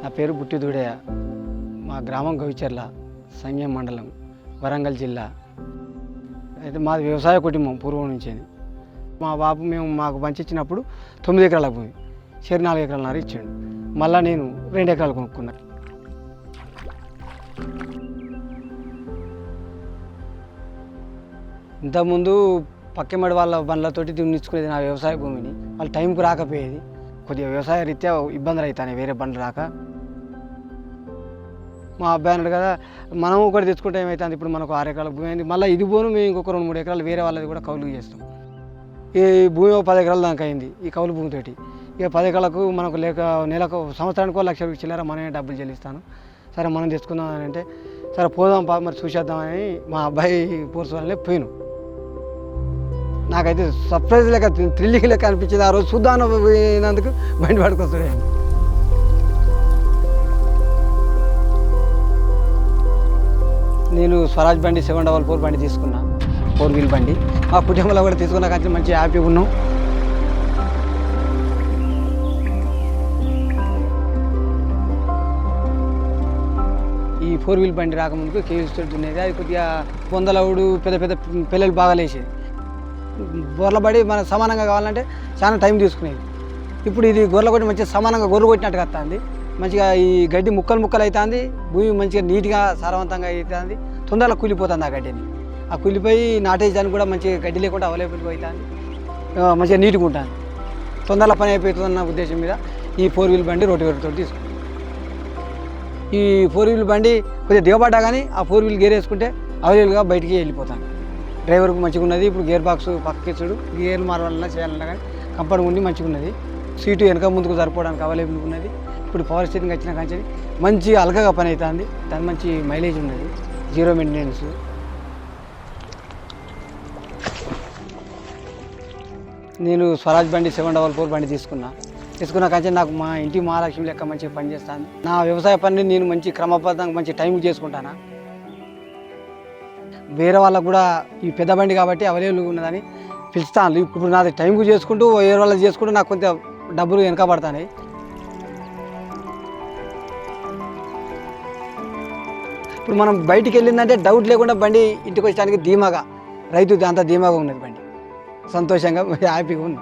నా పేరు బుట్టి దూడయ్య. మా గ్రామం గవిచర్ల, సంగెం మండలం, వరంగల్ జిల్లా. అయితే మాది వ్యవసాయ కుటుంబం పూర్వం నుంచి. మా బాబు మాకు పంచిచ్చినప్పుడు 9 ఎకరాల భూమి, 4 ఎకరాలన్నర ఇచ్చాడు. మళ్ళీ నేను 2 ఎకరాలు కొనుక్కున్నా. ఇంతకుముందు పక్కమడి వాళ్ళ బండ్లతోటి దున్నిచ్చుకునేది నా వ్యవసాయ భూమిని. వాళ్ళు టైంకు రాకపోయేది, కొద్దిగా వ్యవసాయ రీత్యా ఇబ్బందులు అవుతాయి, వేరే బండ్లు రాక. మా అబ్బాయి అన్నాడు కదా, మనం ఒకటి తెచ్చుకుంటే ఏమవుతుంది, ఇప్పుడు మనకు 6 ఎకరాల భూమి అయింది, మళ్ళీ ఇది పోను మేము ఇంకొక 2-3 ఎకరాలు వేరే వాళ్ళది కూడా కౌలు చేస్తాం. ఈ భూమి 10 ఎకరాల దాకా అయింది ఈ కౌలు భూమితోటి. ఇక 10 ఎకరాలకు మనకు లేక నెలకు సంవత్సరానికి 1 లక్ష చిల్లర మనమే డబ్బులు చెల్లిస్తాను. సరే మనం తెచ్చుకుందాం అని అంటే, సరే పోదాం మరి చూసేద్దామని మా అబ్బాయి పోర్స్ వాళ్ళనే పోయిను. నాకైతే సర్ప్రైజ్ లెక్క, థ్రిల్లింగ్ లెక్క అనిపించింది. ఆ రోజు చూద్దాం పోయినందుకు బండి పడుకొస్తాడు. నేను స్వరాజ్ బండి 744 బండి తీసుకున్నా, 4 వీల్ బండి. మా కుటుంబంలో కూడా తీసుకున్నా కానీ మంచి హ్యాపీగా ఉన్నాం. ఈ 4 వీల్ బండి రాకముందుకు కేవీస్ తోటి ఉండేది. అది కొద్దిగా పొందలవుడు పెద్ద పెద్ద పిల్లలు బాగా లేచేది. గొర్రెల బడి మనకు సమానంగా కావాలంటే చాలా టైం తీసుకునేది. ఇప్పుడు ఇది గొర్రెల కొట్టి మంచిగా సమానంగా గొర్రెలు కొట్టినట్టుగా వస్తుంది. మంచిగా ఈ గడ్డి ముక్కలు అవుతుంది, భూమి మంచిగా నీట్గా సారవంతంగా అవుతుంది, తొందరగా కూలిపోతుంది ఆ గడ్డిని. ఆ కూలిపోయి నాటేయడానికి కూడా మంచిగా గడ్డి లేకుండా అవైలబుల్గా అవుతుంది, మంచిగా నీట్గా ఉంటుంది, తొందరగా పని అయిపోతుందన్న ఉద్దేశం మీద ఈ 4 వీల్ బండి రోటివేటర్తో తీసుకుంటాం. ఈ 4 వీల్ బండి కొద్దిగా దిగబడ్డా కానీ ఆ 4 వీల్ గేర్ వేసుకుంటే అవైలబుల్గా బయటికి వెళ్ళిపోతాను. డ్రైవర్కు మంచిగా ఉన్నది. ఇప్పుడు గేర్ బాక్స్ పక్కకిచ్చుడు, గేర్లు మారాలన్నా చేయాలన్నా కానీ కంఫర్ట్గా ఉండి మంచిగా ఉన్నది. సీటు వెనక ముందుకు సరిపోవడానికి అవైలబుల్గా ఉన్నది. ఇప్పుడు పవర్ స్టీరింగ్ వచ్చిన కానీ మంచిగా అలకగా పని అవుతుంది. దాని మంచి మైలేజ్ ఉన్నది, 0 మెయింటెనెన్స్. నేను స్వరాజ్ బండి 744 బండి తీసుకున్న కానీ నాకు మా ఇంటి మహాలక్ష్మి లెక్క మంచిగా పనిచేస్తాను. నా వ్యవసాయ పనిని నేను మంచి క్రమబద్ధంగా మంచి టైంకి చేసుకుంటాను. వేరే వాళ్ళకు కూడా ఈ పెద్ద బండి కాబట్టి అవైలబుల్గా ఉన్నదని పిలుస్తాను. ఇప్పుడు నాది టైంకు చేసుకుంటూ వేరే వాళ్ళకి చేసుకుంటూ నాకు కొంత డబ్బులు వెనకబడతాయి. ఇప్పుడు మనం బయటికి వెళ్ళిందంటే డౌట్ లేకుండా బండి ఇంటికి వచ్చడానికి ధీమాగా, రైతు అంతా ధీమాగా ఉన్నది. బండి సంతోషంగా హ్యాపీగా ఉంది.